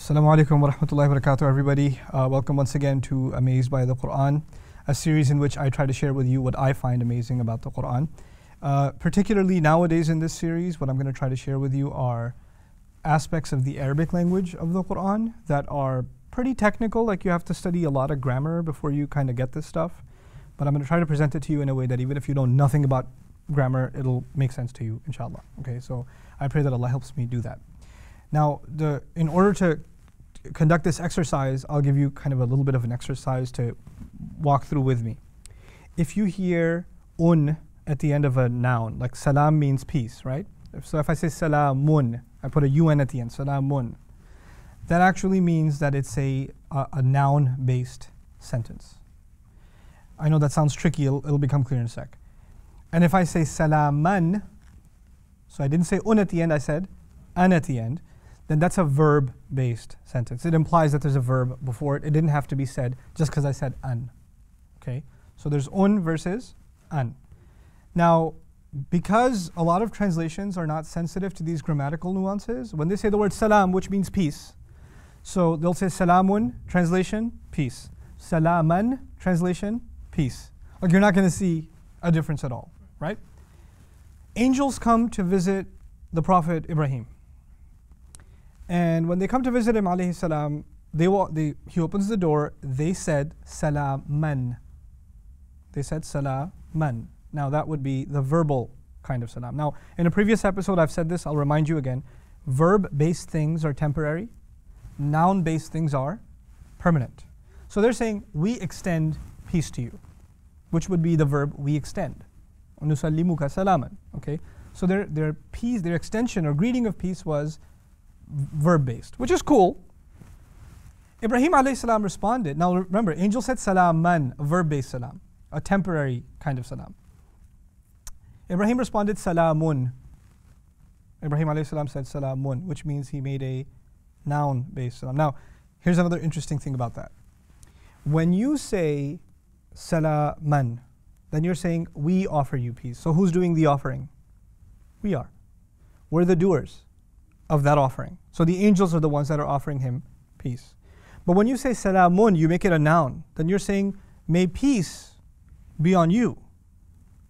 Assalamu alaikum wa rahmatullahi wa barakatuh, everybody. Welcome once again to Amazed by the Qur'an, a series in which I try to share with you what I find amazing about the Qur'an. Particularly nowadays in this series, what I'm going to try to share with you are aspects of the Arabic language of the Qur'an that are pretty technical, like you have to study a lot of grammar before you kind of get this stuff. But I'm going to try to present it to you in a way that even if you know nothing about grammar, it'll make sense to you, inshallah. Okay, so I pray that Allah helps me do that. Now, in order to conduct this exercise, I'll give you kind of a little bit of an exercise to walk through with me. If you hear un at the end of a noun, like salam means peace, right? So if I say salaamun, I put a un at the end, salaamun. That actually means that it's a noun-based sentence. I know that sounds tricky, it'll become clear in a sec. And if I say salaaman, so I didn't say un at the end, I said an at the end, then that's a verb-based sentence. It implies that there's a verb before it. It didn't have to be said just because I said an. Okay? So there's un versus an. Now, because a lot of translations are not sensitive to these grammatical nuances, when they say the word salam, which means peace, so they'll say salaamun, translation, peace. Salaaman, translation, peace. Like you're not going to see a difference at all, right? Angels come to visit the Prophet Ibrahim. And when they come to visit him, alayhi salam, he opens the door, they said salaaman. They said salaaman. Now that would be the verbal kind of salam. Now, in a previous episode I've said this, I'll remind you again. Verb-based things are temporary. Noun-based things are permanent. So they're saying, we extend peace to you, which would be the verb we extend. Nusallimuka salaman. Okay? So their peace, their extension or greeting of peace was verb-based, which is cool. Ibrahim alayhi salam responded. Now remember, angel said salaaman, a verb-based salam, a temporary kind of salam. Ibrahim responded salaamun. Ibrahim alayhi salam said salaamun, which means he made a noun-based salam. Now, here's another interesting thing about that. When you say salaaman, then you're saying we offer you peace. So who's doing the offering? We are. We're the doers of that offering. So the angels are the ones that are offering him peace. But when you say salaamun, you make it a noun, then you're saying, may peace be on you.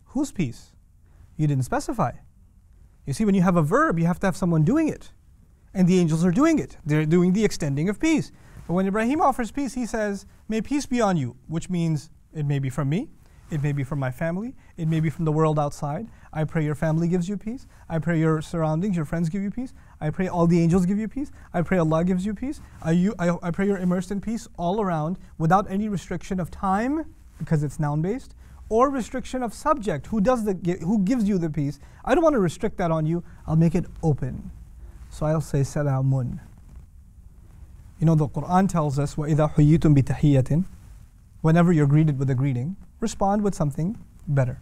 Whose peace? You didn't specify. You see, when you have a verb, you have to have someone doing it. And the angels are doing it. They're doing the extending of peace. But when Ibrahim offers peace, he says, may peace be on you, which means it may be from me, it may be from my family, it may be from the world outside. I pray your family gives you peace. I pray your surroundings, your friends give you peace. I pray all the angels give you peace. I pray Allah gives you peace. I pray you're immersed in peace all around without any restriction of time, because it's noun-based, or restriction of subject, who gives you the peace. I don't want to restrict that on you. I'll make it open. So I'll say salaamun. You know, the Qur'an tells us, وَإِذَا حُيِّيتُم بِتَحِيَّةٍ, whenever you're greeted with a greeting, respond with something better.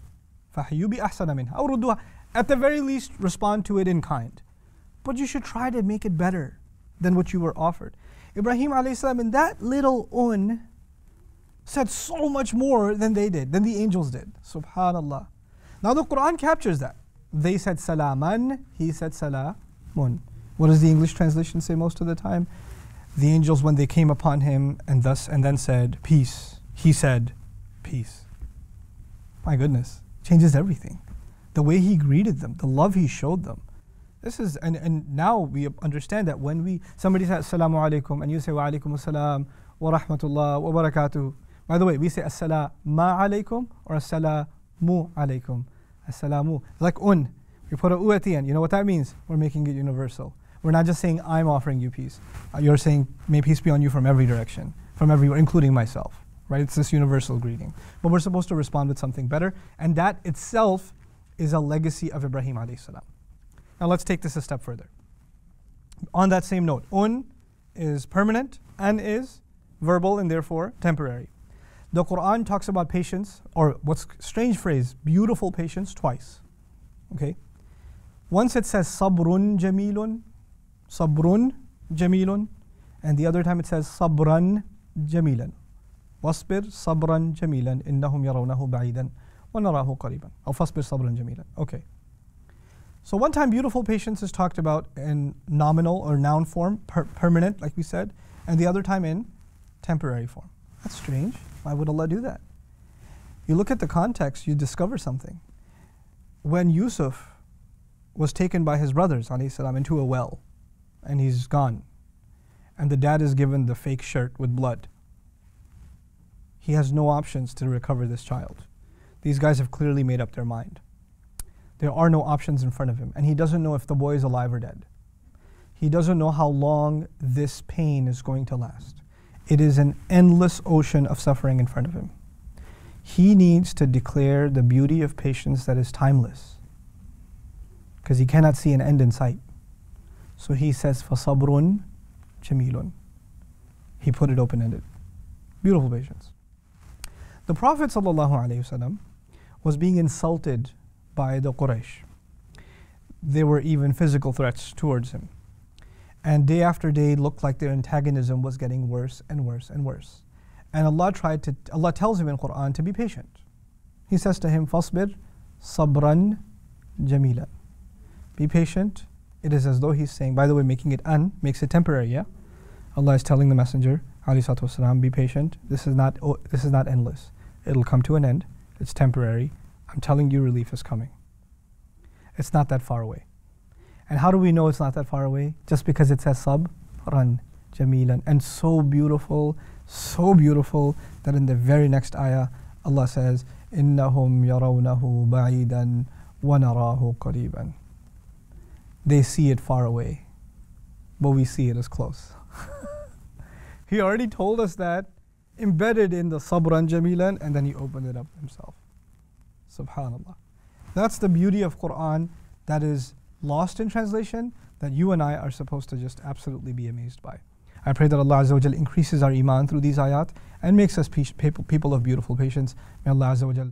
فَحَيُّوا بِأَحْسَنَ مِنْهَا أَوْ رُدُّوهَا. At the very least, respond to it in kind. But you should try to make it better than what you were offered. Ibrahim alayhi salam, in that little un, said so much more than they did, than the angels did. Subhanallah. Now the Qur'an captures that. They said salaaman, he said salaamun. What does the English translation say most of the time? The angels, when they came upon him and then said peace, he said peace. My goodness, changes everything. The way he greeted them, the love he showed them. This is, and now we understand that when somebody says assalamu alaikum and you say wa alaikum assalam wa rahmatullah wa barakatuh. By the way, we say assalamu alaikum or assalamu alaikum. Assalamu. It's like un. We put a u at the end. You know what that means? We're making it universal. We're not just saying I'm offering you peace. You're saying may peace be on you from every direction, from everywhere, including myself. Right? It's this universal greeting. But we're supposed to respond with something better, and that itself is a legacy of Ibrahim alayhi salam. Now let's take this a step further. On that same note, un is permanent, an is verbal and therefore temporary. The Qur'an talks about patience, or what's strange phrase, beautiful patience, twice. Okay? Once it says sabrun jamilun, and the other time it says sabran jamilan. واصبر صبرا جميلا إنهم يرونه بعيدا ونراه قريبا. أو فاصبر صبرا جميلا. Okay. So one time beautiful patience is talked about in nominal or noun form, permanent, like we said, and the other time in temporary form. That's strange. Why would Allah do that? You look at the context, you discover something. When Yusuf was taken by his brothers, alayhi salam, into a well, and he's gone, and the dad is given the fake shirt with blood, he has no options to recover this child. These guys have clearly made up their mind. There are no options in front of him, and he doesn't know if the boy is alive or dead. He doesn't know how long this pain is going to last. It is an endless ocean of suffering in front of him. He needs to declare the beauty of patience that is timeless, because he cannot see an end in sight. So he says, فَصَبْرٌ جَمِيلٌ. He put it open-ended. Beautiful patience. The Prophet ﷺ was being insulted by the Quraysh. There were even physical threats towards him. And day after day looked like their antagonism was getting worse and worse and worse. And Allah tells him in Qur'an to be patient. He says to him, فَاصْبِرْ صَبْرًا جَمِيلًا. Be patient. It is as though he's saying, by the way, making it makes it temporary, yeah? Allah is telling the Messenger, ﷺ, be patient. This is not endless. It'll come to an end. It's temporary. I'm telling you, relief is coming. It's not that far away. And how do we know it's not that far away? Just because it says sabran jamilan, and so beautiful that in the very next ayah Allah says, innahum yarawnahu ba'idan wa narahu qariban. They see it far away, but we see it as close. He already told us that, embedded in the sabran jamilan, and then he opened it up himself. Subhanallah. That's the beauty of Qur'an that is lost in translation, that you and I are supposed to just absolutely be amazed by. I pray that Allah Azza wa Jal increases our iman through these ayat and makes us people of beautiful patience. May Allah Azza wa Jal